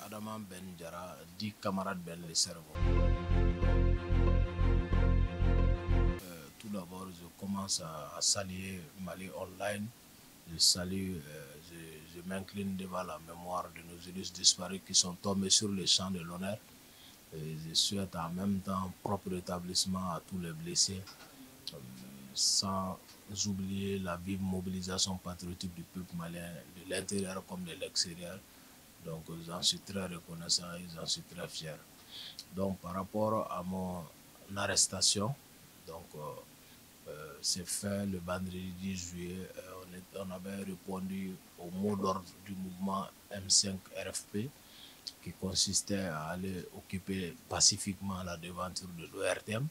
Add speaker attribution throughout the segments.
Speaker 1: Adama Ben Diarra, dit camarade Ben le cerveau. Tout d'abord, je commence à saluer Mali Online. Je salue, je m'incline devant la mémoire de nos illustres disparus qui sont tombés sur le champ de l'honneur. Je souhaite en même temps propre rétablissement à tous les blessés, sans oublier la vive mobilisation patriotique du peuple malien, de l'intérieur comme de l'extérieur. Donc j'en suis très reconnaissant et j'en suis très fier. Donc par rapport à mon arrestation, donc c'est fait le vendredi 10 juillet, on avait répondu au mot d'ordre du mouvement M5 RFP qui consistait à aller occuper pacifiquement la devanture de l'ORTM,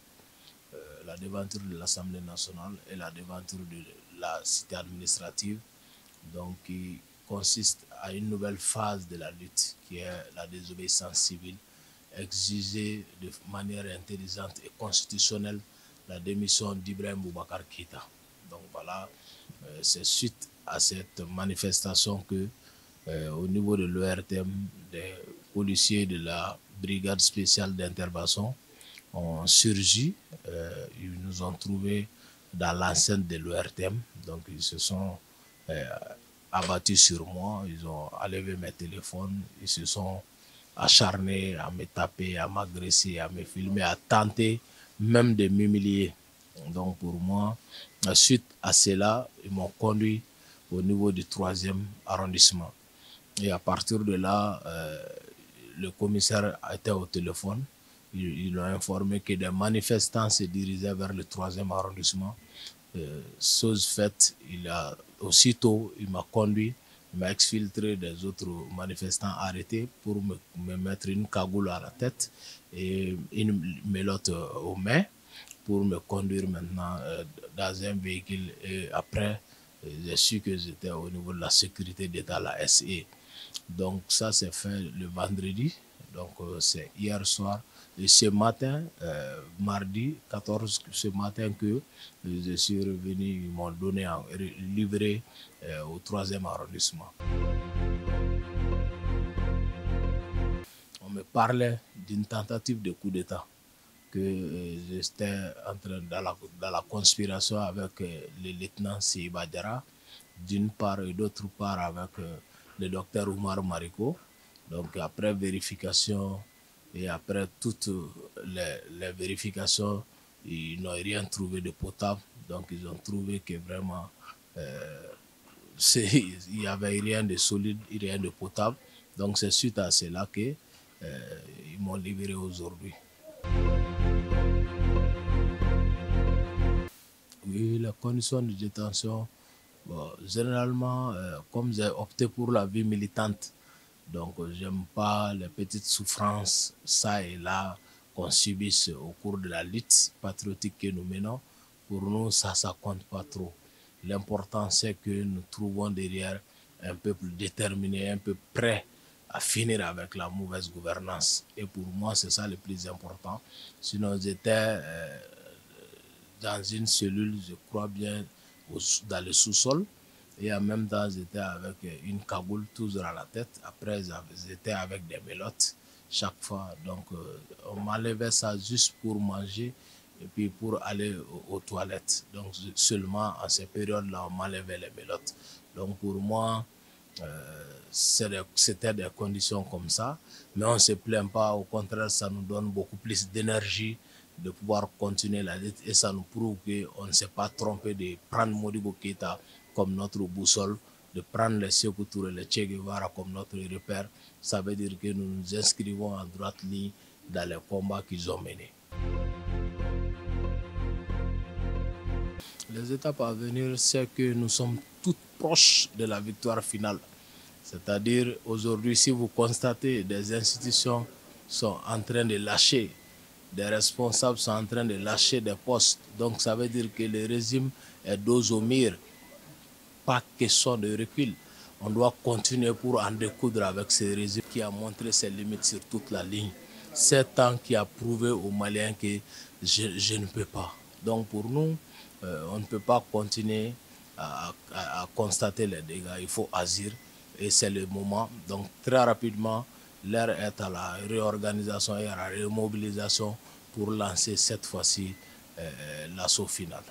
Speaker 1: la devanture de l'Assemblée nationale et la devanture de la cité administrative, donc qui consiste à une nouvelle phase de la lutte qui est la désobéissance civile, exiger de manière intelligente et constitutionnelle la démission d'Ibrahim Boubacar Keïta. Donc voilà, c'est suite à cette manifestation que au niveau de l'ORTM, des policiers de la brigade spéciale d'intervention ont surgi. Ils nous ont trouvés dans l'enceinte de l'ORTM. Donc ils se sont abattus sur moi, ils ont enlevé mes téléphones, ils se sont acharnés à me taper, à m'agresser, à me filmer, à tenter même de m'humilier. Donc pour moi, suite à cela, ils m'ont conduit au niveau du 3e arrondissement. Et à partir de là, le commissaire était au téléphone. Ils l'ont informé que des manifestants se dirigeaient vers le 3e arrondissement. Chose faite, aussitôt, il m'a conduit, il m'a exfiltré des autres manifestants arrêtés pour me mettre une cagoule à la tête et une mélotte aux mains pour me conduire maintenant dans un véhicule. Et après, j'ai su que j'étais au niveau de la sécurité d'État, la SE. Donc ça s'est fait le vendredi, donc c'est hier soir. Et ce matin, mardi 14, ce matin que je suis revenu, ils m'ont donné, livré au 3e arrondissement. On me parlait d'une tentative de coup d'État, que j'étais dans la conspiration avec le lieutenant Seyba Diarra, d'une part, et d'autre part avec le docteur Oumar Mariko. Donc après vérification et après toutes les vérifications, ils n'ont rien trouvé de potable. Donc ils ont trouvé que vraiment il n'y avait rien de solide, rien de potable. Donc c'est suite à cela qu'ils m'ont libéré aujourd'hui. Oui, les conditions de détention, bon, généralement, comme j'ai opté pour la vie militante, donc j'aime pas les petites souffrances, ça et là, qu'on subisse au cours de la lutte patriotique que nous menons. Pour nous, ça compte pas trop. L'important, c'est que nous trouvons derrière un peuple déterminé, un peu prêt à finir avec la mauvaise gouvernance. Et pour moi, c'est ça le plus important. Sinon, j'étais dans une cellule, je crois bien, dans le sous-sol. Et en même temps, j'étais avec une cagoule toujours à la tête. Après, j'étais avec des mélottes chaque fois. Donc, on m'enlevait ça juste pour manger et puis pour aller aux toilettes. Donc, seulement en ces périodes-là, on m'enlevait les mélottes. Donc, pour moi, c'était des conditions comme ça. Mais on ne se plaint pas. Au contraire, ça nous donne beaucoup plus d'énergie de pouvoir continuer la lutte. Et ça nous prouve qu'on ne s'est pas trompé de prendre Modibo Keïta comme notre boussole, de prendre les Sékou Touré, les Che Guevara comme notre repère. Ça veut dire que nous nous inscrivons en droite ligne dans les combats qu'ils ont menés. Les étapes à venir, c'est que nous sommes toutes proches de la victoire finale. C'est-à-dire, aujourd'hui, si vous constatez des institutions sont en train de lâcher, des responsables sont en train de lâcher des postes. Donc ça veut dire que le régime est dos au mur. Pas question de recul. On doit continuer pour en découdre avec ce régime qui a montré ses limites sur toute la ligne. 7 ans qui a prouvé aux Maliens que je ne peux pas. Donc pour nous, on ne peut pas continuer à constater les dégâts. Il faut agir et c'est le moment. Donc très rapidement, l'heure est à la réorganisation et à la remobilisation pour lancer cette fois-ci l'assaut final.